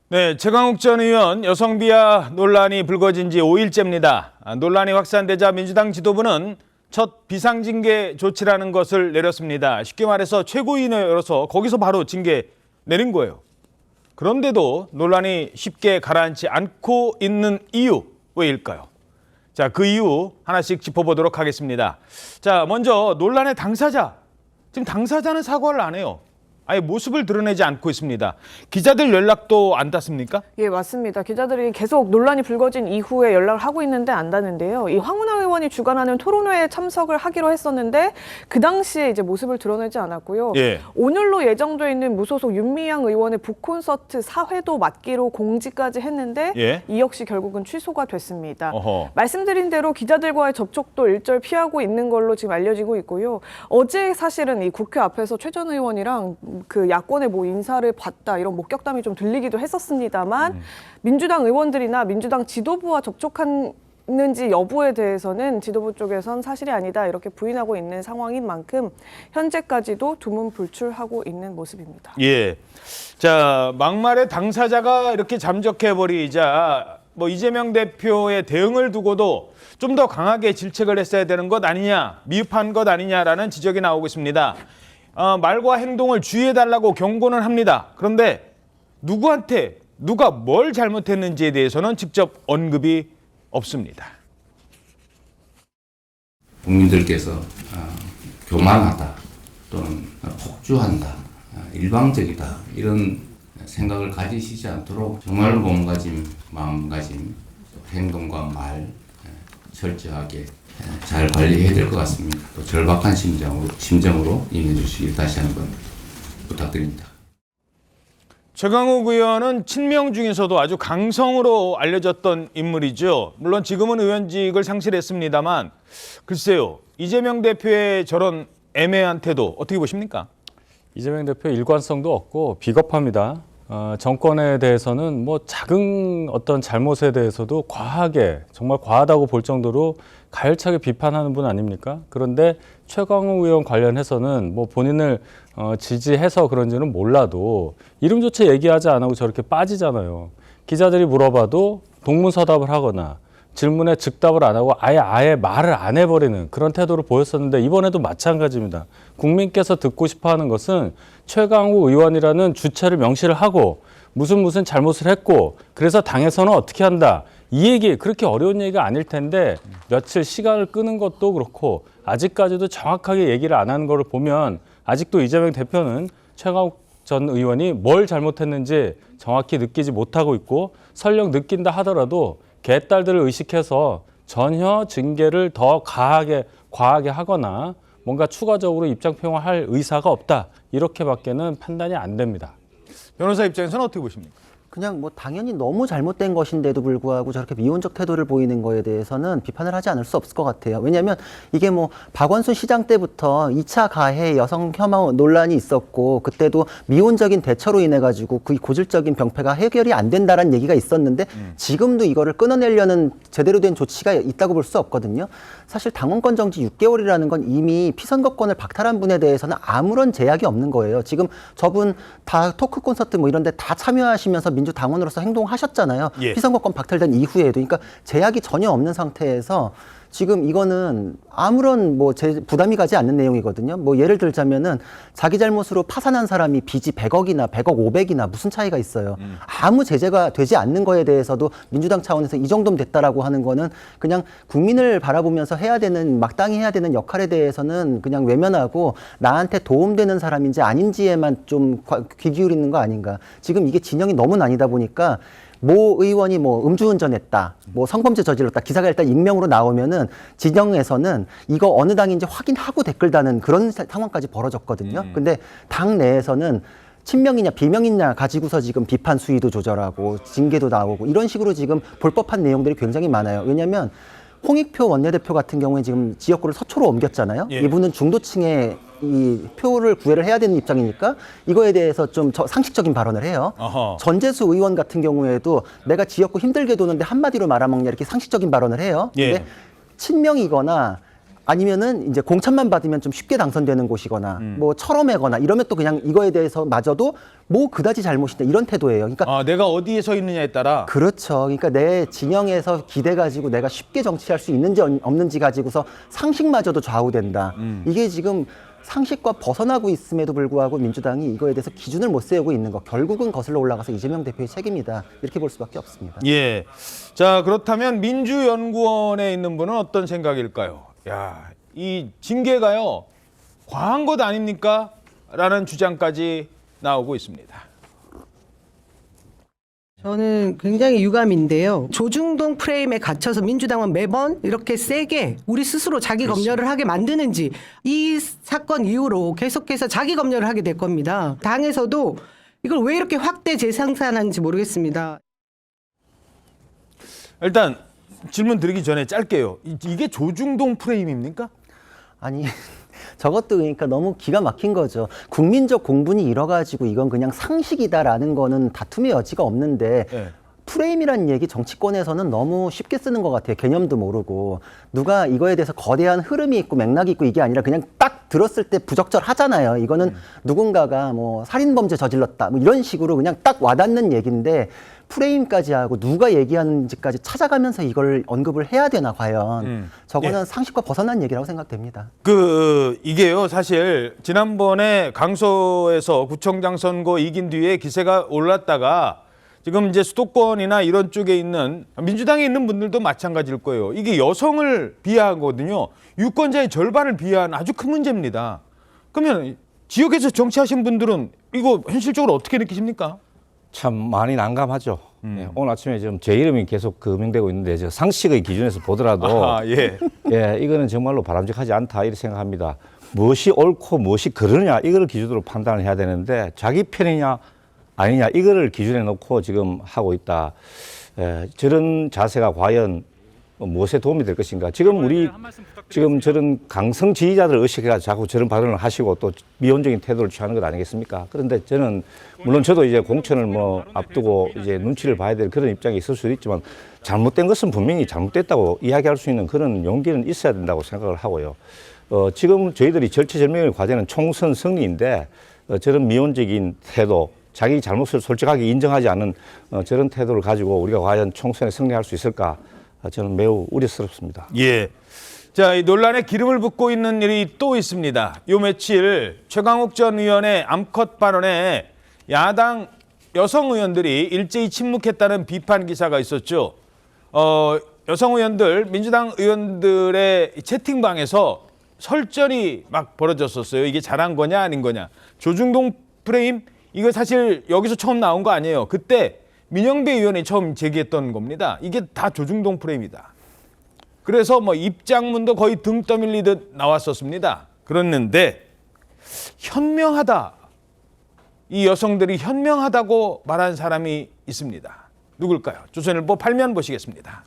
네, 최강욱 전 의원 여성 비하 논란이 불거진 지 5일째입니다. 논란이 확산되자 민주당 지도부는 첫 비상징계 조치라는 것을 내렸습니다. 쉽게 말해서 최고위원회 열어서 거기서 바로 징계 내린 거예요. 그런데도 논란이 쉽게 가라앉지 않고 있는 이유 왜일까요? 자, 그 이유 하나씩 짚어보도록 하겠습니다. 자, 먼저 논란의 당사자. 지금 당사자는 사과를 안 해요. 아예 모습을 드러내지 않고 있습니다. 기자들 연락도 안 닿습니까? 예, 맞습니다. 기자들이 계속 논란이 불거진 이후에 연락을 하고 있는데 안 닿는데요. 이 황운하 의원이 주관하는 토론회에 참석을 하기로 했었는데 그 당시에 이제 모습을 드러내지 않았고요. 예. 오늘로 예정돼 있는 무소속 윤미향 의원의 북콘서트 사회도 맡기로 공지까지 했는데 예. 이 역시 결국은 취소가 됐습니다. 어허. 말씀드린 대로 기자들과의 접촉도 일절 피하고 있는 걸로 지금 알려지고 있고요. 어제 사실은 이 국회 앞에서 최 전 의원이랑 그 야권의 뭐 인사를 봤다 이런 목격담이 좀 들리기도 했었습니다만 민주당 의원들이나 민주당 지도부와 접촉했는지 여부에 대해서는 지도부 쪽에선 사실이 아니다 이렇게 부인하고 있는 상황인 만큼 현재까지도 두문불출하고 있는 모습입니다. 예. 자, 막말의 당사자가 이렇게 잠적해버리자 뭐 이재명 대표의 대응을 두고도 좀 더 강하게 질책을 했어야 되는 것 아니냐, 미흡한 것 아니냐라는 지적이 나오고 있습니다. 말과 행동을 주의해달라고 경고는 합니다. 그런데 누구한테 누가 뭘 잘못했는지에 대해서는 직접 언급이 없습니다. 국민들께서 교만하다 또는 폭주한다, 일방적이다 이런 생각을 가지시지 않도록 정말로 몸가짐, 마음가짐, 행동과 말 철저하게 잘 관리해야 될 것 같습니다. 또 절박한 심정으로 임해 주시길 다시 한번 부탁드립니다. 최강욱 의원은 친명 중에서도 아주 강성으로 알려졌던 인물이죠. 물론 지금은 의원직을 상실했습니다만 글쎄요. 이재명 대표의 저런 애매한 태도 어떻게 보십니까? 이재명 대표 일관성도 없고 비겁합니다. 정권에 대해서는 뭐 작은 어떤 잘못에 대해서도 과하게 정말 과하다고 볼 정도로 가열차게 비판하는 분 아닙니까? 그런데 최강욱 의원 관련해서는 뭐 본인을 지지해서 그런지는 몰라도 이름조차 얘기하지 안 하고 저렇게 빠지잖아요. 기자들이 물어봐도 동문서답을 하거나 질문에 즉답을 안 하고 아예 말을 안 해버리는 그런 태도를 보였었는데 이번에도 마찬가지입니다. 국민께서 듣고 싶어하는 것은 최강욱 의원이라는 주체를 명시를 하고 무슨 잘못을 했고 그래서 당에서는 어떻게 한다. 이 얘기 그렇게 어려운 얘기가 아닐 텐데 며칠 시간을 끄는 것도 그렇고 아직까지도 정확하게 얘기를 안 하는 걸 보면 아직도 이재명 대표는 최강욱 전 의원이 뭘 잘못했는지 정확히 느끼지 못하고 있고 설령 느낀다 하더라도 개딸들을 의식해서 전혀 징계를 더 과하게 하거나 뭔가 추가적으로 입장 표명할 의사가 없다. 이렇게밖에는 판단이 안 됩니다. 변호사 입장에서는 어떻게 보십니까? 그냥 뭐 당연히 너무 잘못된 것인데도 불구하고 저렇게 미온적 태도를 보이는 거에 대해서는 비판을 하지 않을 수 없을 것 같아요. 왜냐하면 이게 뭐 박원순 시장 때부터 2차 가해 여성 혐오 논란이 있었고 그때도 미온적인 대처로 인해 가지고 그 고질적인 병폐가 해결이 안 된다라는 얘기가 있었는데 지금도 이거를 끊어내려는 제대로 된 조치가 있다고 볼 수 없거든요. 사실 당원권 정지 6개월이라는 건 이미 피선거권을 박탈한 분에 대해서는 아무런 제약이 없는 거예요. 지금 저분 다 토크 콘서트 뭐 이런 데 다 참여하시면서 민주당원으로서 행동하셨잖아요. 예. 피선거권 박탈된 이후에도. 그러니까 제약이 전혀 없는 상태에서 지금 이거는 아무런 뭐 부담이 가지 않는 내용이거든요. 뭐 예를 들자면은 자기 잘못으로 파산한 사람이 빚이 100억이나 100억 500이나 무슨 차이가 있어요. 아무 제재가 되지 않는 거에 대해서도 민주당 차원에서 이 정도면 됐다라고 하는 거는 그냥 국민을 바라보면서 해야 되는 마땅히 해야 되는 역할에 대해서는 그냥 외면하고 나한테 도움되는 사람인지 아닌지에만 좀 귀 기울이는 거 아닌가. 지금 이게 진영이 너무 나뉘다 보니까 모 의원이 뭐 음주운전했다, 뭐 성범죄 저질렀다, 기사가 일단 익명으로 나오면은 진영에서는 이거 어느 당인지 확인하고 댓글 다는 그런 상황까지 벌어졌거든요. 근데 당 내에서는 친명이냐 비명이냐 가지고서 지금 비판 수위도 조절하고 징계도 나오고 이런 식으로 지금 볼 법한 내용들이 굉장히 많아요. 왜냐하면 홍익표 원내대표 같은 경우에 지금 지역구를 서초로 옮겼잖아요. 예. 이분은 중도층의 이 표를 구애를 해야 되는 입장이니까 이거에 대해서 좀 상식적인 발언을 해요. 어허. 전재수 의원 같은 경우에도 내가 지역구 힘들게 도는데 한마디로 말아먹냐 이렇게 상식적인 발언을 해요. 예. 근데 친명이거나 아니면은 이제 공천만 받으면 좀 쉽게 당선되는 곳이거나 뭐 철험해거나 이러면 또 그냥 이거에 대해서 마저도 뭐 그다지 잘못이다 이런 태도예요. 그러니까 아, 내가 어디에 서 있느냐에 따라. 그렇죠. 그러니까 내 진영에서 기대 가지고 내가 쉽게 정치할 수 있는지 없는지 가지고서 상식마저도 좌우된다. 이게 지금 상식과 벗어나고 있음에도 불구하고 민주당이 이거에 대해서 기준을 못 세우고 있는 거 결국은 거슬러 올라가서 이재명 대표의 책임이다. 이렇게 볼 수밖에 없습니다. 예. 자, 그렇다면 민주연구원에 있는 분은 어떤 생각일까요? 야, 이 징계가요, 과한 것 아닙니까? 라는 주장까지 나오고 있습니다. 저는 굉장히 유감인데요. 조중동 프레임에 갇혀서 민주당은 매번 이렇게 세게 우리 스스로 자기 검열을 하게 만드는지 이 사건 이후로 계속해서 자기 검열을 하게 될 겁니다. 당에서도 이걸 왜 이렇게 확대 재생산하는지 모르겠습니다. 일단 질문 드리기 전에 짧게요. 이게 조중동 프레임입니까? 아니 저것도 그러니까 너무 기가 막힌 거죠. 국민적 공분이 일어가지고 이건 그냥 상식이다라는 거는 다툼의 여지가 없는데 네. 프레임이라는 얘기 정치권에서는 너무 쉽게 쓰는 것 같아요. 개념도 모르고 누가 이거에 대해서 거대한 흐름이 있고 맥락이 있고 이게 아니라 그냥 딱 들었을 때 부적절하잖아요. 이거는 누군가가 뭐 살인범죄 저질렀다 뭐 이런 식으로 그냥 딱 와닿는 얘기인데 프레임까지 하고 누가 얘기하는지까지 찾아가면서 이걸 언급을 해야 되나 과연 저거는 상식과 벗어난 얘기라고 생각됩니다. 이게요, 사실 지난번에 강서에서 구청장 선거 이긴 뒤에 기세가 올랐다가 지금 이제 수도권이나 이런 쪽에 있는 민주당에 있는 분들도 마찬가지일 거예요. 이게 여성을 비하하거든요. 유권자의 절반을 비하한 아주 큰 문제입니다. 그러면 지역에서 정치하신 분들은 이거 현실적으로 어떻게 느끼십니까? 참 많이 난감하죠. 예, 오늘 아침에 지금 제 이름이 계속 금명되고 있는데 저 상식의 기준에서 보더라도 예. 예, 이거는 정말로 바람직하지 않다 이렇게 생각합니다. 무엇이 옳고 무엇이 그르냐 이거를 기준으로 판단을 해야 되는데 자기 편이냐 아니냐 이거를 기준에 놓고 지금 하고 있다. 예, 저런 자세가 과연 무엇에 도움이 될 것인가. 지금 저런 강성 지지자들을 의식해가지고 자꾸 저런 발언을 하시고 또 미온적인 태도를 취하는 것 아니겠습니까? 그런데 저는 물론 저도 이제 공천을 뭐 앞두고 이제 눈치를 봐야 될 그런 입장이 있을 수도 있지만 잘못된 것은 분명히 잘못됐다고 이야기할 수 있는 그런 용기는 있어야 된다고 생각을 하고요. 지금 저희들이 절체절명의 과제는 총선 승리인데 저런 미온적인 태도, 자기 잘못을 솔직하게 인정하지 않는 저런 태도를 가지고 우리가 과연 총선에 승리할 수 있을까? 저는 매우 우려스럽습니다. 예. 자, 이 논란에 기름을 붓고 있는 일이 또 있습니다. 요 며칠 최강욱 전 의원의 암컷 발언에 야당 여성 의원들이 일제히 침묵했다는 비판 기사가 있었죠. 여성 의원들, 민주당 의원들의 채팅방에서 설전이 막 벌어졌었어요. 이게 잘한 거냐 아닌 거냐. 조중동 프레임 이거 사실 여기서 처음 나온 거 아니에요. 그때 민영배 의원이 처음 제기했던 겁니다. 이게 다 조중동 프레임이다. 그래서 뭐 입장문도 거의 등 떠밀리듯 나왔었습니다. 그랬는데 현명하다. 이 여성들이 현명하다고 말한 사람이 있습니다. 누굴까요? 조선일보 8면 보시겠습니다.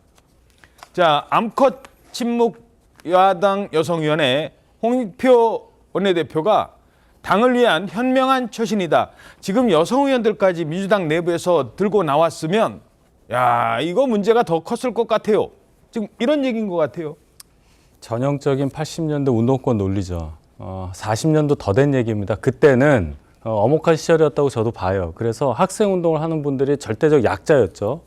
자, 암컷 침묵 야당 여성위원회 홍익표 원내대표가 당을 위한 현명한 처신이다. 지금 여성 의원들까지 민주당 내부에서 들고 나왔으면 야, 이거 문제가 더 컸을 것 같아요. 지금 이런 얘기인 것 같아요. 전형적인 80년대 운동권 논리죠. 40년도 더 된 얘기입니다. 그때는 엄혹한 시절이었다고 저도 봐요. 그래서 학생 운동을 하는 분들이 절대적 약자였죠.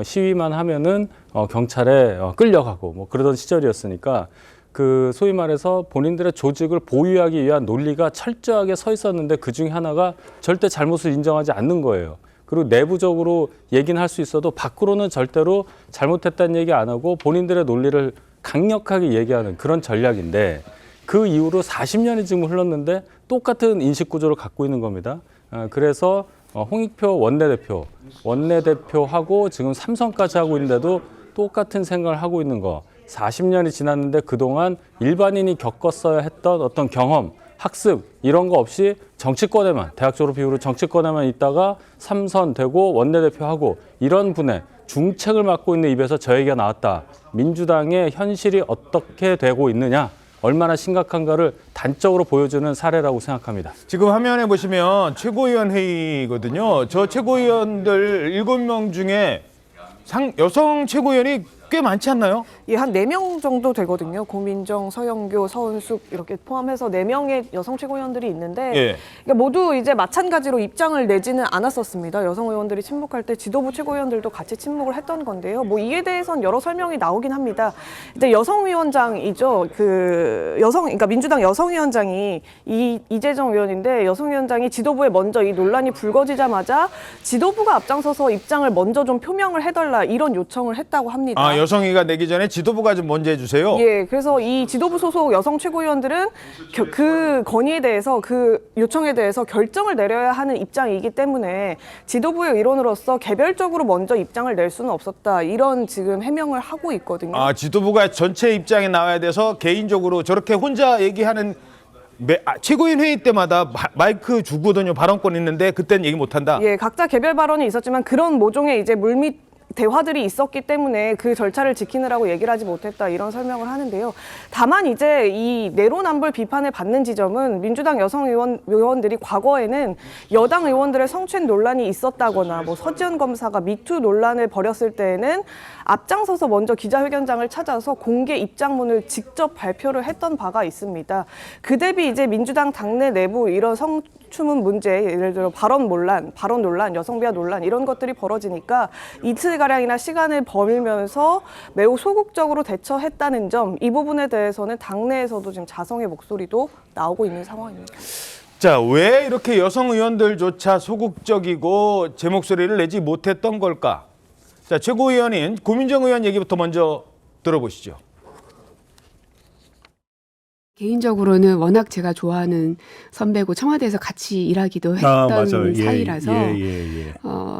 시위만 하면은 경찰에 끌려가고 뭐 그러던 시절이었으니까 그 소위 말해서 본인들의 조직을 보유하기 위한 논리가 철저하게 서 있었는데 그 중에 하나가 절대 잘못을 인정하지 않는 거예요. 그리고 내부적으로 얘기는 할 수 있어도 밖으로는 절대로 잘못했다는 얘기 안 하고 본인들의 논리를 강력하게 얘기하는 그런 전략인데 그 이후로 40년이 지금 흘렀는데 똑같은 인식 구조를 갖고 있는 겁니다. 그래서 홍익표 원내대표하고 지금 삼선까지 하고 있는데도 똑같은 생각을 하고 있는 거. 40년이 지났는데 그동안 일반인이 겪었어야 했던 어떤 경험, 학습 이런 거 없이 정치권에만 대학 졸업 이후로 정치권에만 있다가 삼선되고 원내대표하고 이런 분의 중책을 맡고 있는 입에서 저 얘기가 나왔다. 민주당의 현실이 어떻게 되고 있느냐, 얼마나 심각한가를 단적으로 보여주는 사례라고 생각합니다. 지금 화면에 보시면 최고위원 회의거든요. 저 최고위원들 7명 중에 여성 최고위원이 꽤 많지 않나요? 예, 한 4명 정도 되거든요. 고민정, 서영교, 서은숙 이렇게 포함해서 4명의 여성 최고위원들이 있는데 예. 그러니까 모두 이제 마찬가지로 입장을 내지는 않았었습니다. 여성 의원들이 침묵할 때 지도부 최고위원들도 같이 침묵을 했던 건데요. 뭐 이에 대해서는 여러 설명이 나오긴 합니다. 일단 여성위원장이죠. 그러니까 민주당 여성위원장이 이재정 의원인데 여성위원장이 지도부에 먼저 이 논란이 불거지자마자 지도부가 앞장서서 입장을 먼저 좀 표명을 해달라 이런 요청을 했다고 합니다. 아, 여성위가 내기 전에 지도부가 좀 먼저 해주세요. 예, 그래서 이 지도부 소속 여성 최고위원들은 그 건의에 대해서 그 요청에 대해서 결정을 내려야 하는 입장이기 때문에 지도부의 일원으로서 개별적으로 먼저 입장을 낼 수는 없었다. 이런 지금 해명을 하고 있거든요. 아, 지도부가 전체 입장에 나와야 돼서 개인적으로 저렇게 혼자 얘기하는 최고위원 회의 때마다 마이크 주거든요. 발언권 있는데 그때는 얘기 못한다. 예, 각자 개별 발언이 있었지만 그런 모종의 이제 물밑 대화들이 있었기 때문에 그 절차를 지키느라고 얘기를 하지 못했다 이런 설명을 하는데요. 다만 이제 이 내로남불 비판을 받는 지점은 민주당 여성 의원들이 과거에는 여당 의원들의 성추행 논란이 있었다거나 뭐 서지현 검사가 미투 논란을 벌였을 때에는 앞장서서 먼저 기자회견장을 찾아서 공개 입장문을 직접 발표를 했던 바가 있습니다. 그 대비 이제 민주당 당내 내부 이런 성추문 문제, 예를 들어 발언 논란, 여성비하 논란 이런 것들이 벌어지니까 이틀가량이나 시간을 벌면서 매우 소극적으로 대처했다는 점, 이 부분에 대해서는 당내에서도 지금 자성의 목소리도 나오고 있는 상황입니다. 자, 왜 이렇게 여성 의원들조차 소극적이고 제 목소리를 내지 못했던 걸까? 자, 최고위원인 고민정 의원 얘기부터 먼저 들어보시죠. 개인적으로는 워낙 제가 좋아하는 선배고 청와대에서 같이 일하기도 했던 사이라서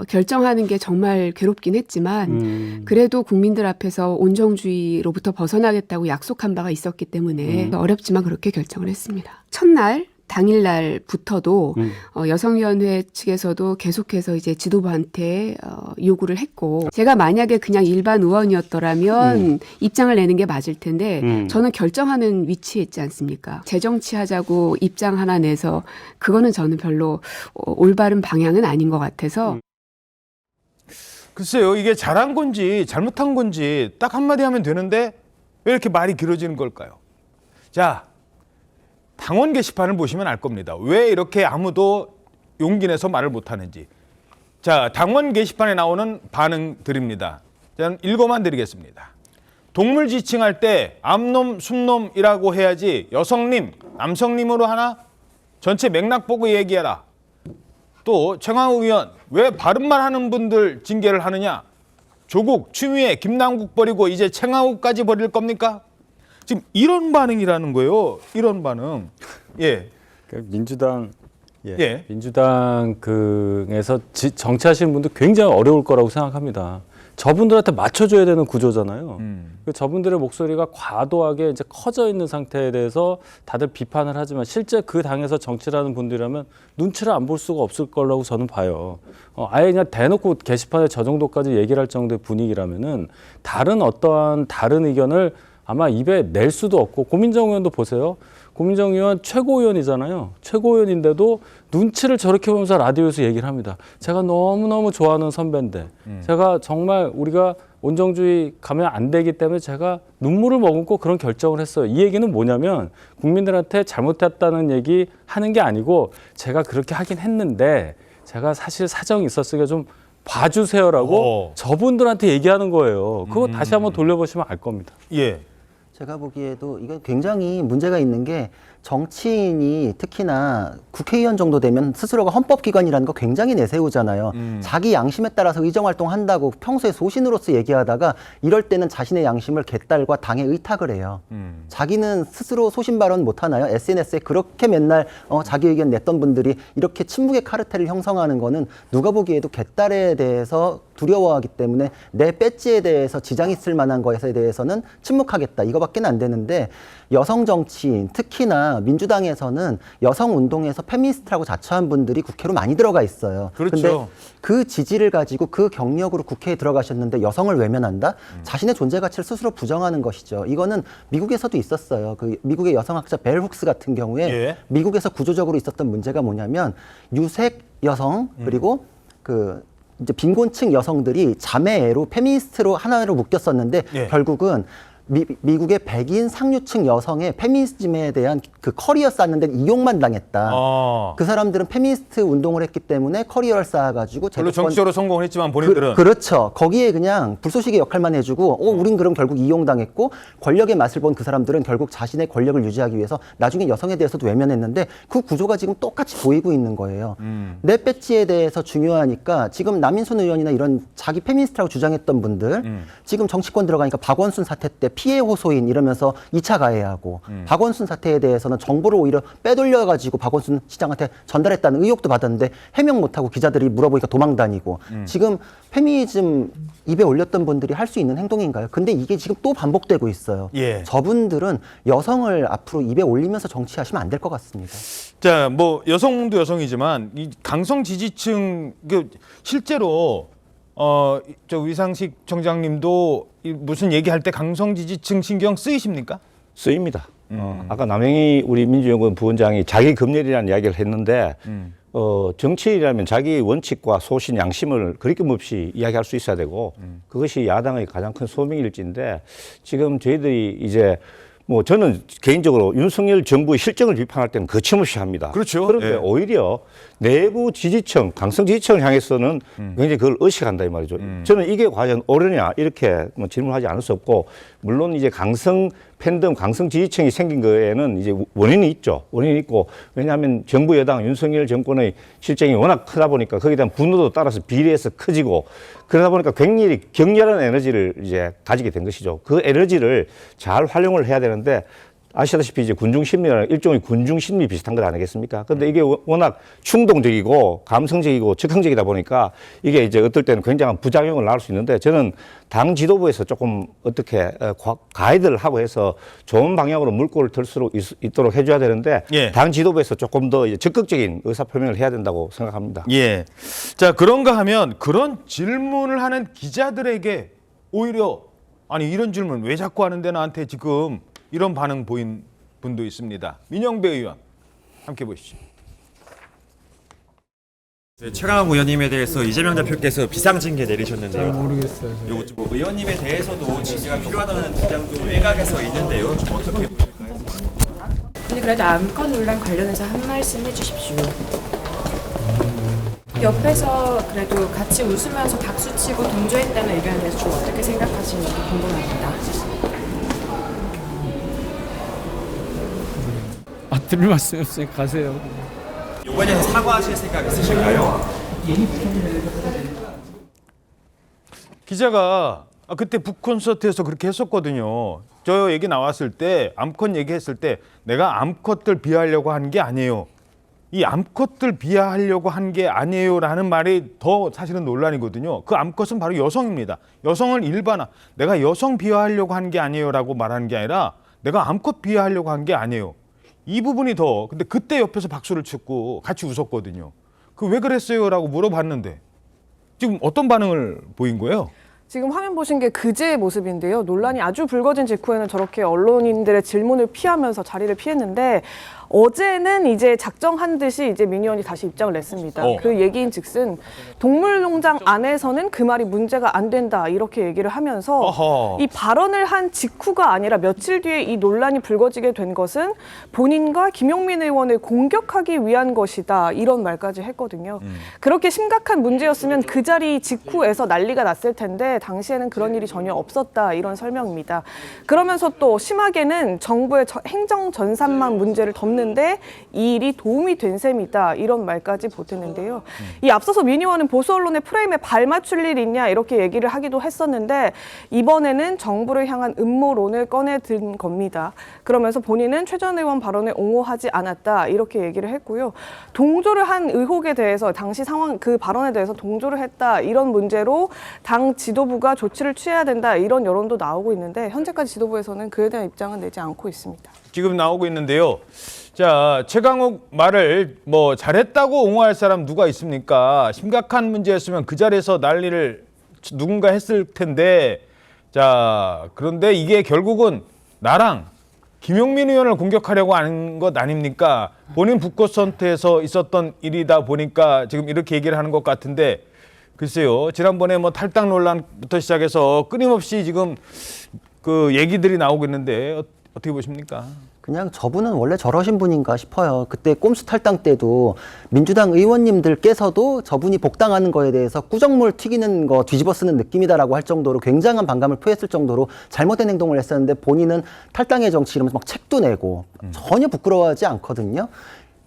결정하는 게 정말 괴롭긴 했지만 그래도 국민들 앞에서 온정주의로부터 벗어나겠다고 약속한 바가 있었기 때문에 어렵지만 그렇게 결정을 했습니다. 첫날 당일날부터도 여성위원회 측에서도 계속해서 이제 지도부한테 요구를 했고 제가 만약에 그냥 일반 의원이었더라면 입장을 내는 게 맞을 텐데 저는 결정하는 위치에 있지 않습니까? 재정치하자고 입장 하나 내서 그거는 저는 별로 올바른 방향은 아닌 것 같아서 글쎄요, 이게 잘한 건지 잘못한 건지 딱 한마디 하면 되는데 왜 이렇게 말이 길어지는 걸까요? 자, 당원 게시판을 보시면 알 겁니다. 왜 이렇게 아무도 용기 내서 말을 못하는지. 자, 당원 게시판에 나오는 반응들입니다. 저는 읽어만 드리겠습니다. 동물 지칭할 때 암놈, 순놈이라고 해야지 여성님, 남성님으로 하나? 전체 맥락 보고 얘기해라. 또 최강욱 의원, 왜 바른말 하는 분들 징계를 하느냐? 조국, 추미애, 김남국 버리고 이제 최강욱까지 버릴 겁니까? 지금 이런 반응이라는 거예요. 이런 반응. 예. 민주당 예. 민주당에서 정치하시는 분들 굉장히 어려울 거라고 생각합니다. 저분들한테 맞춰줘야 되는 구조잖아요. 저분들의 목소리가 과도하게 이제 커져 있는 상태에 대해서 다들 비판을 하지만 실제 그 당에서 정치를 하는 분들이라면 눈치를 안 볼 수가 없을 거라고 저는 봐요. 아예 그냥 대놓고 게시판에 저 정도까지 얘기를 할 정도의 분위기라면은 다른 의견을 아마 입에 낼 수도 없고 고민정 의원도 보세요. 고민정 의원 최고위원이잖아요. 최고위원인데도 눈치를 저렇게 보면서 라디오에서 얘기를 합니다. 제가 너무너무 좋아하는 선배인데 제가 정말 우리가 온정주의 가면 안 되기 때문에 제가 눈물을 머금고 그런 결정을 했어요. 이 얘기는 뭐냐면 국민들한테 잘못했다는 얘기 하는 게 아니고 제가 그렇게 하긴 했는데 제가 사실 사정이 있었으니까 좀 봐주세요라고 저분들한테 얘기하는 거예요. 그거 다시 한번 돌려보시면 알 겁니다. 예. 제가 보기에도 이게 굉장히 문제가 있는 게 정치인이 특히나 국회의원 정도 되면 스스로가 헌법기관이라는 거 굉장히 내세우잖아요. 자기 양심에 따라서 의정활동한다고 평소에 소신으로서 얘기하다가 이럴 때는 자신의 양심을 개딸과 당에 의탁을 해요. 자기는 스스로 소신 발언 못하나요? SNS에 그렇게 맨날 자기 의견 냈던 분들이 이렇게 침묵의 카르텔을 형성하는 거는 누가 보기에도 개딸에 대해서 두려워하기 때문에 내 배지에 대해서 지장이 있을 만한 것에 대해서는 침묵하겠다. 이거밖에 안 되는데 여성 정치인, 특히나 민주당에서는 여성 운동에서 페미니스트라고 자처한 분들이 국회로 많이 들어가 있어요. 그렇죠. 근데 그 지지를 가지고 그 경력으로 국회에 들어가셨는데 여성을 외면한다? 자신의 존재 가치를 스스로 부정하는 것이죠. 이거는 미국에서도 있었어요. 그 미국의 여성학자 벨 훅스 같은 경우에 예. 미국에서 구조적으로 있었던 문제가 뭐냐면 유색 여성 그리고 그 이제 빈곤층 여성들이 자매애로 페미니스트로 하나로 묶였었는데 예. 결국은 미국의 백인 상류층 여성의 페미니즘에 대한 그 커리어 쌓는데 이용만 당했다. 그 사람들은 페미니스트 운동을 했기 때문에 커리어를 쌓아가지고 별로 정치적으로 성공을 했지만 본인들은 그렇죠. 거기에 그냥 불쏘시개 역할만 해주고 우린 그럼 결국 이용당했고 권력의 맛을 본 그 사람들은 결국 자신의 권력을 유지하기 위해서 나중에 여성에 대해서도 외면했는데 그 구조가 지금 똑같이 보이고 있는 거예요. 내 배지에 대해서 중요하니까 지금 남인순 의원이나 이런 자기 페미니스트라고 주장했던 분들 지금 정치권 들어가니까 박원순 사태 때 피해 호소인 이러면서 2차 가해하고 박원순 사태에 대해서는 정보를 오히려 빼돌려가지고 박원순 시장한테 전달했다는 의혹도 받았는데 해명 못하고 기자들이 물어보니까 도망 다니고 지금 페미니즘 입에 올렸던 분들이 할 수 있는 행동인가요? 근데 이게 지금 또 반복되고 있어요. 예. 저분들은 여성을 앞으로 입에 올리면서 정치하시면 안 될 것 같습니다. 자, 뭐 여성도 여성이지만 이 강성 지지층 실제로 저 위상식 청장님도 무슨 얘기할 때 강성 지지층 신경 쓰이십니까? 쓰입니다. 아까 남영희 우리 민주연구원 부원장이 자기 검열이라는 이야기를 했는데 정치인이라면 자기 원칙과 소신, 양심을 그리낌 없이 이야기할 수 있어야 되고 그것이 야당의 가장 큰 소명일지인데 지금 저희들이 이제 뭐 저는 개인적으로 윤석열 정부의 실정을 비판할 때는 거침없이 합니다. 그렇죠. 그런데 예. 오히려 내부 지지층, 강성 지지층을 향해서는 굉장히 그걸 의식한다 이 말이죠. 저는 이게 과연 옳으냐 이렇게 뭐 질문하지 않을 수 없고 물론 이제 강성 팬덤, 강성 지지층이 생긴 거에는 이제 원인이 있죠. 원인이 있고 왜냐하면 정부 여당 윤석열 정권의 실정이 워낙 크다 보니까 거기에 대한 분노도 따라서 비례해서 커지고 그러다 보니까 굉장히 격렬한 에너지를 이제 가지게 된 것이죠. 그 에너지를 잘 활용을 해야 되는데 아시다시피 이제 군중심리라는 일종의 군중심리 비슷한 것 아니겠습니까? 근데 이게 워낙 충동적이고 감성적이고 즉흥적이다 보니까 이게 이제 어떨 때는 굉장한 부작용을 낳을 수 있는데 저는 당 지도부에서 조금 어떻게 가이드를 하고 해서 좋은 방향으로 물꼬를 틀 수 있도록 해줘야 되는데 예. 당 지도부에서 조금 더 적극적인 의사표명을 해야 된다고 생각합니다. 예. 자, 그런가 하면 그런 질문을 하는 기자들에게 오히려 아니 이런 질문 왜 자꾸 하는데 나한테 지금 이런 반응 보인 분도 있습니다. 민영배 의원 함께 보시죠. 네, 최강욱 의원님에 대해서 이재명 대표께서 비상징계 내리셨는데요. 잘 모르겠어요. 요 뭐 의원님에 대해서도 징계가 필요하다는 주장도 외곽에서 있는데요. 좀 어떻게 보실까요? 근데 그래도 암컷 논란 관련해서 한 말씀 해주십시오. 옆에서 그래도 같이 웃으면서 박수치고 동조했다는 의견에 대해서 좀 어떻게 생각하시는지 궁금합니다. 들을 말씀이 없으니까 가세요. 이번에 대해서 사과하실 생각 있으실까요? 기자가 그때 북콘서트에서 그렇게 했었거든요. 저 얘기 나왔을 때 암컷 얘기했을 때 내가 암컷들 비하하려고 한 게 아니에요. 이 암컷들 비하하려고 한 게 아니에요라는 말이 더 사실은 논란이거든요. 그 암컷은 바로 여성입니다. 여성을 일반화. 내가 여성 비하하려고 한 게 아니에요라고 말하는 게 아니라 내가 암컷 비하하려고 한 게 아니에요. 이 부분이 더 근데 그때 옆에서 박수를 치고 같이 웃었거든요. 그 왜 그랬어요라고 물어봤는데 지금 어떤 반응을 보인 거예요? 지금 화면 보신 게 그제의 모습인데요. 논란이 아주 불거진 직후에는 저렇게 언론인들의 질문을 피하면서 자리를 피했는데 어제는 이제 작정한 듯이 이제 민 의원이 다시 입장을 냈습니다. 그 얘기인즉슨 동물농장 안에서는 그 말이 문제가 안 된다 이렇게 얘기를 하면서 어허. 이 발언을 한 직후가 아니라 며칠 뒤에 이 논란이 불거지게 된 것은 본인과 김용민 의원을 공격하기 위한 것이다 이런 말까지 했거든요. 그렇게 심각한 문제였으면 그 자리 직후에서 난리가 났을 텐데 당시에는 그런 일이 전혀 없었다 이런 설명입니다. 그러면서 또 심하게는 정부의 행정 전산망 문제를 덮는 이 일이 도움이 된 셈이다 이런 말까지 보탰는데요. 이 앞서서 민 의원은 보수 언론의 프레임에 발맞출 일 있냐 이렇게 얘기를 하기도 했었는데 이번에는 정부를 향한 음모론을 꺼내든 겁니다. 그러면서 본인은 최 전 의원 발언을 옹호하지 않았다 이렇게 얘기를 했고요. 동조를 한 의혹에 대해서 당시 상황 그 발언에 대해서 동조를 했다 이런 문제로 당 지도부가 조치를 취해야 된다 이런 여론도 나오고 있는데 현재까지 지도부에서는 그에 대한 입장은 내지 않고 있습니다. 지금 나오고 있는데요. 자, 최강욱 말을 뭐 잘했다고 옹호할 사람 누가 있습니까? 심각한 문제였으면 그 자리에서 난리를 누군가 했을 텐데 자, 그런데 이게 결국은 나랑 김용민 의원을 공격하려고 하는 것 아닙니까? 본인 북콘서트에서 있었던 일이다 보니까 지금 이렇게 얘기를 하는 것 같은데 글쎄요. 지난번에 뭐 탈당 논란부터 시작해서 끊임없이 지금 그 얘기들이 나오고 있는데 어떻게 보십니까? 그냥 저분은 원래 저러신 분인가 싶어요. 그때 꼼수 탈당 때도 민주당 의원님들께서도 저분이 복당하는 거에 대해서 꾸정물 튀기는 거 뒤집어 쓰는 느낌이다라고 할 정도로 굉장한 반감을 표했을 정도로 잘못된 행동을 했었는데 본인은 탈당의 정치 이러면서 막 책도 내고 전혀 부끄러워하지 않거든요.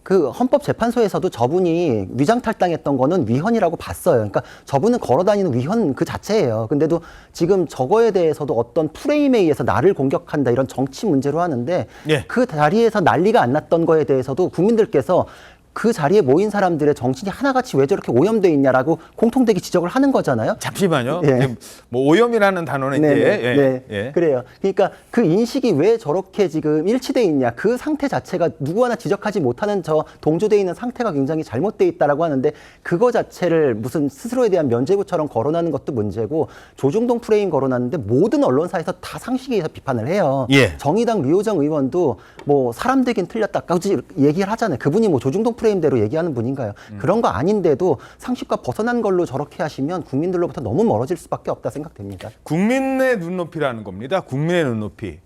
그 헌법재판소에서도 저분이 위장 탈당했던 거는 위헌이라고 봤어요. 그러니까 저분은 걸어다니는 위헌 그 자체예요. 근데도 지금 저거에 대해서도 어떤 프레임에 의해서 나를 공격한다 이런 정치 문제로 하는데 예. 그 자리에서 난리가 안 났던 거에 대해서도 국민들께서 그 자리에 모인 사람들의 정신이 하나같이 왜 저렇게 오염돼 있냐라고 공통되게 지적을 하는 거잖아요. 잠시만요. 예. 뭐 오염이라는 단어는 네, 이제 네, 예. 그래요. 그러니까 그 인식이 왜 저렇게 지금 일치돼 있냐, 그 상태 자체가 누구 하나 지적하지 못하는 저 동조돼 있는 상태가 굉장히 잘못돼 있다라고 하는데 그거 자체를 무슨 스스로에 대한 면죄부처럼 거론하는 것도 문제고 조중동 프레임 거론하는데 모든 언론사에서 다 상식에 의해서 비판을 해요. 예. 정의당 류호정 의원도 뭐 사람 되긴 틀렸다까지 얘기를 하잖아요. 그분이 뭐 조중동 프레임대로 얘기하는 분인가요? 그런 거 아닌데도 상식과 벗어난 걸로 저렇게 하시면 국민들로부터 너무 멀어질 수밖에 없다 생각됩니다. 국민의 눈높이라는 겁니다. 국민의 눈높이.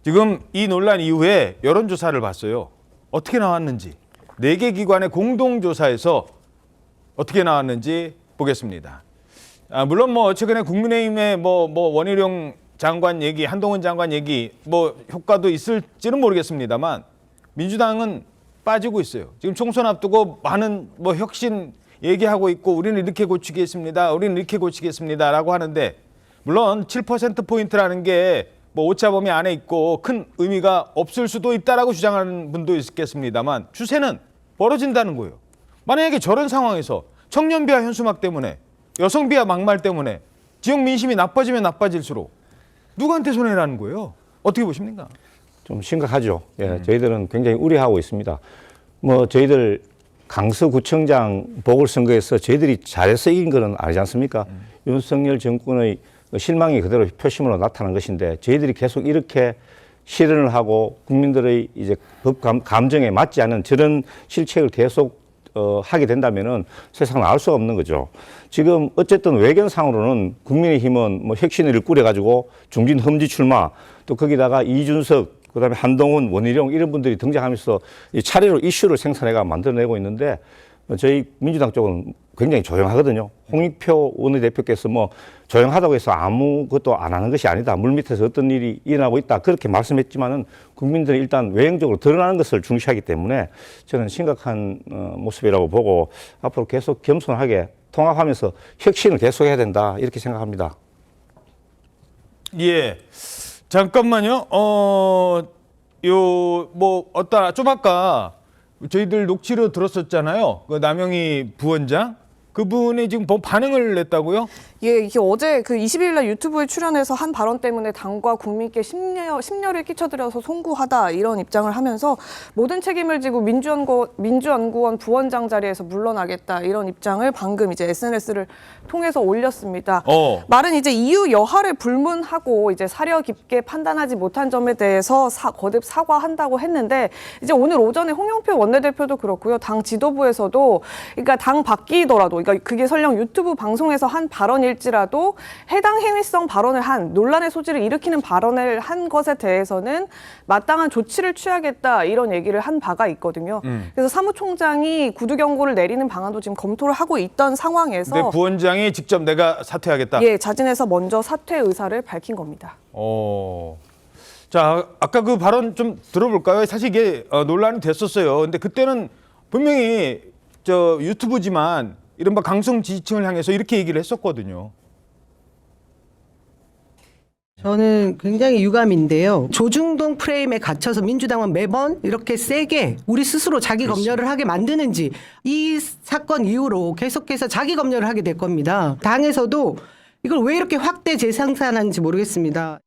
지금 이 논란 이후에 여론조사를 봤어요. 어떻게 나왔는지. 4개 기관의 공동조사에서 어떻게 나왔는지 보겠습니다. 물론 뭐 최근에 국민의힘의 뭐 원희룡 장관 얘기, 한동훈 장관 얘기 뭐 효과도 있을지는 모르겠습니다만 민주당은 빠지고 있어요. 지금 총선 앞두고 많은 뭐 혁신 얘기하고 있고 우리는 이렇게 고치겠습니다. 우리는 이렇게 고치겠습니다라고 하는데 물론 7%포인트라는 게 뭐 오차범위 안에 있고 큰 의미가 없을 수도 있다라고 주장하는 분도 있겠습니다만 추세는 벌어진다는 거예요. 만약에 저런 상황에서 청년 비하 현수막 때문에 여성 비하 막말 때문에 지역 민심이 나빠지면 나빠질수록 누구한테 손해라는 거예요? 어떻게 보십니까? 좀 심각하죠. 예, 저희들은 굉장히 우려하고 있습니다. 뭐 저희들 강서구청장 보궐선거에서 저희들이 잘해서 이긴 거는 아니지 않습니까? 윤석열 정권의 실망이 그대로 표심으로 나타난 것인데 저희들이 계속 이렇게 실현을 하고 국민들의 이제 법 감정에 맞지 않는 저런 실책을 계속 하게 된다면은 세상 나올 수가 없는 거죠. 지금 어쨌든 외견상으로는 국민의힘은 뭐 혁신위를 꾸려가지고 중진 험지 출마 또 거기다가 이준석 그다음에 한동훈, 원희룡 이런 분들이 등장하면서 차례로 이슈를 생산해가 만들어내고 있는데 저희 민주당 쪽은 굉장히 조용하거든요. 홍익표 원내대표께서 뭐 조용하다고 해서 아무것도 안 하는 것이 아니다. 물밑에서 어떤 일이 일어나고 있다. 그렇게 말씀했지만은 국민들은 일단 외형적으로 드러나는 것을 중시하기 때문에 저는 심각한 모습이라고 보고 앞으로 계속 겸손하게 통합하면서 혁신을 계속해야 된다. 이렇게 생각합니다. 예. 잠깐만요. 좀 아까 저희들 녹취로 들었었잖아요. 그 남영희 부원장. 그분이 지금 반응을 냈다고요? 예, 이게 어제 그 20일 날 유튜브에 출연해서 한 발언 때문에 당과 국민께 심려를 끼쳐드려서 송구하다 이런 입장을 하면서 모든 책임을 지고 민주연구원 부원장 자리에서 물러나겠다 이런 입장을 방금 이제 SNS를 통해서 올렸습니다. 말은 이제 이유 여하를 불문하고 이제 사려 깊게 판단하지 못한 점에 대해서 거듭 사과한다고 했는데 이제 오늘 오전에 홍영표 원내대표도 그렇고요. 당 지도부에서도 그러니까 당 바뀌더라도 그러니까 그게 설령 유튜브 방송에서 한 발언일지라도 해당 행위성 발언을 한 논란의 소지를 일으키는 발언을 한 것에 대해서는 마땅한 조치를 취하겠다 이런 얘기를 한 바가 있거든요. 그래서 사무총장이 구두 경고를 내리는 방안도 지금 검토를 하고 있던 상황에서 근데 부원장이 직접 내가 사퇴하겠다. 예, 자진해서 먼저 사퇴 의사를 밝힌 겁니다. 자, 아까 그 발언 좀 들어볼까요? 사실 이게 논란이 됐었어요. 근데 그때는 분명히 유튜브지만 이른바 강성 지지층을 향해서 이렇게 얘기를 했었거든요. 저는 굉장히 유감인데요. 조중동 프레임에 갇혀서 민주당은 매번 이렇게 세게 우리 스스로 자기 검열을 하게 만드는지 이 사건 이후로 계속해서 자기 검열을 하게 될 겁니다. 당에서도 이걸 왜 이렇게 확대 재생산하는지 모르겠습니다.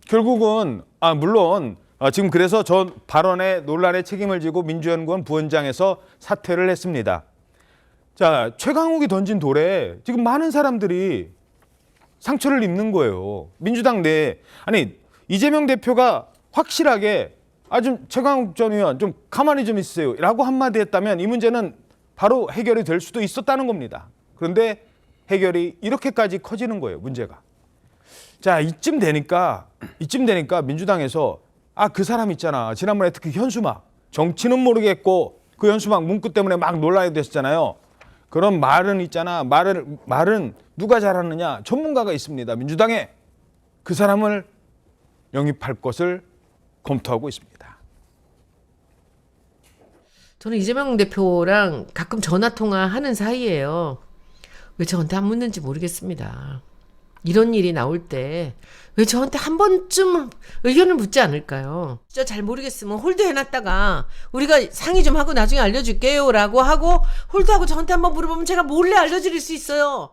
결국은 물론 지금 그래서 저 발언의 논란에 책임을 지고 민주연구원 부원장에서 사퇴를 했습니다. 자, 최강욱이 던진 돌에 지금 많은 사람들이 상처를 입는 거예요. 민주당 내에. 아니, 이재명 대표가 확실하게 좀 최강욱 전 의원 좀 가만히 좀 있으세요 라고 한마디 했다면 이 문제는 바로 해결이 될 수도 있었다는 겁니다. 그런데 해결이 이렇게까지 커지는 거예요, 문제가. 자, 이쯤 되니까 민주당에서 그 사람 있잖아. 지난번에 특히 현수막. 정치는 모르겠고 그 현수막 문구 때문에 막 논란이 됐었잖아요. 그런 말은 있잖아. 말은 누가 잘하느냐. 전문가가 있습니다. 민주당에 그 사람을 영입할 것을 검토하고 있습니다. 저는 이재명 대표랑 가끔 전화 통화하는 사이예요. 왜 저한테 안 묻는지 모르겠습니다. 이런 일이 나올 때 왜 저한테 한 번쯤 의견을 묻지 않을까요? 진짜 잘 모르겠으면 홀드해놨다가 우리가 상의 좀 하고 나중에 알려줄게요 라고 하고 홀드하고 저한테 한번 물어보면 제가 몰래 알려드릴 수 있어요.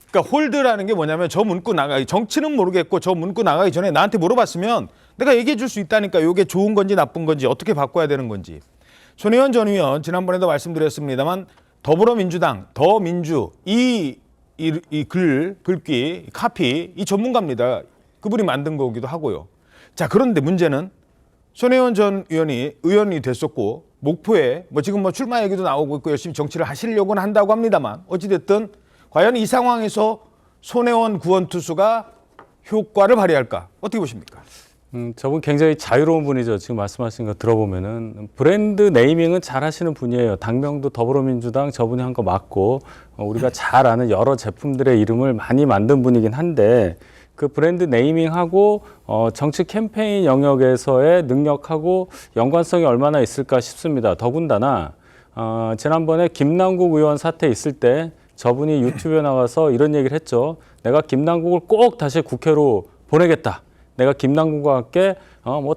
그러니까 홀드라는 게 뭐냐면 저 문구 나가기, 정치는 모르겠고 저 문구 나가기 전에 나한테 물어봤으면 내가 얘기해 줄 수 있다니까. 이게 좋은 건지 나쁜 건지 어떻게 바꿔야 되는 건지. 손혜원 전 의원 지난번에도 말씀드렸습니다만 더불어민주당, 더민주 글귀, 카피 이 전문가입니다. 그분이 만든 거기도 하고요. 자, 그런데 문제는 손혜원 전 의원이 됐었고 목포에 지금 출마 얘기도 나오고 있고 열심히 정치를 하시려고는 한다고 합니다만 어찌됐든 과연 이 상황에서 손혜원 구원투수가 효과를 발휘할까? 어떻게 보십니까? 저분 굉장히 자유로운 분이죠. 지금 말씀하신 거 들어보면은 브랜드 네이밍은 잘 하시는 분이에요. 당명도 더불어민주당 저분이 한 거 맞고 우리가 잘 아는 여러 제품들의 이름을 많이 만든 분이긴 한데 그 브랜드 네이밍하고 정치 캠페인 영역에서의 능력하고 연관성이 얼마나 있을까 싶습니다. 더군다나 지난번에 김남국 의원 사태 있을 때 저분이 유튜브에 나가서 이런 얘기를 했죠. 내가 김남국을 꼭 다시 국회로 보내겠다. 내가 김남국과 함께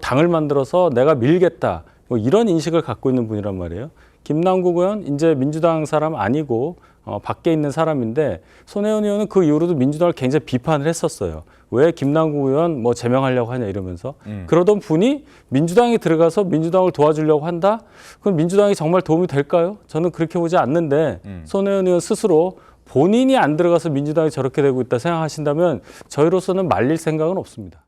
당을 만들어서 내가 밀겠다. 이런 인식을 갖고 있는 분이란 말이에요. 김남국 의원 이제 민주당 사람 아니고 밖에 있는 사람인데 손혜원 의원은 그 이후로도 민주당을 굉장히 비판을 했었어요. 왜 김남국 의원 제명하려고 하냐 이러면서. 그러던 분이 민주당에 들어가서 민주당을 도와주려고 한다? 그럼 민주당이 정말 도움이 될까요? 저는 그렇게 보지 않는데 손혜원 의원 스스로 본인이 안 들어가서 민주당이 저렇게 되고 있다 생각하신다면 저희로서는 말릴 생각은 없습니다.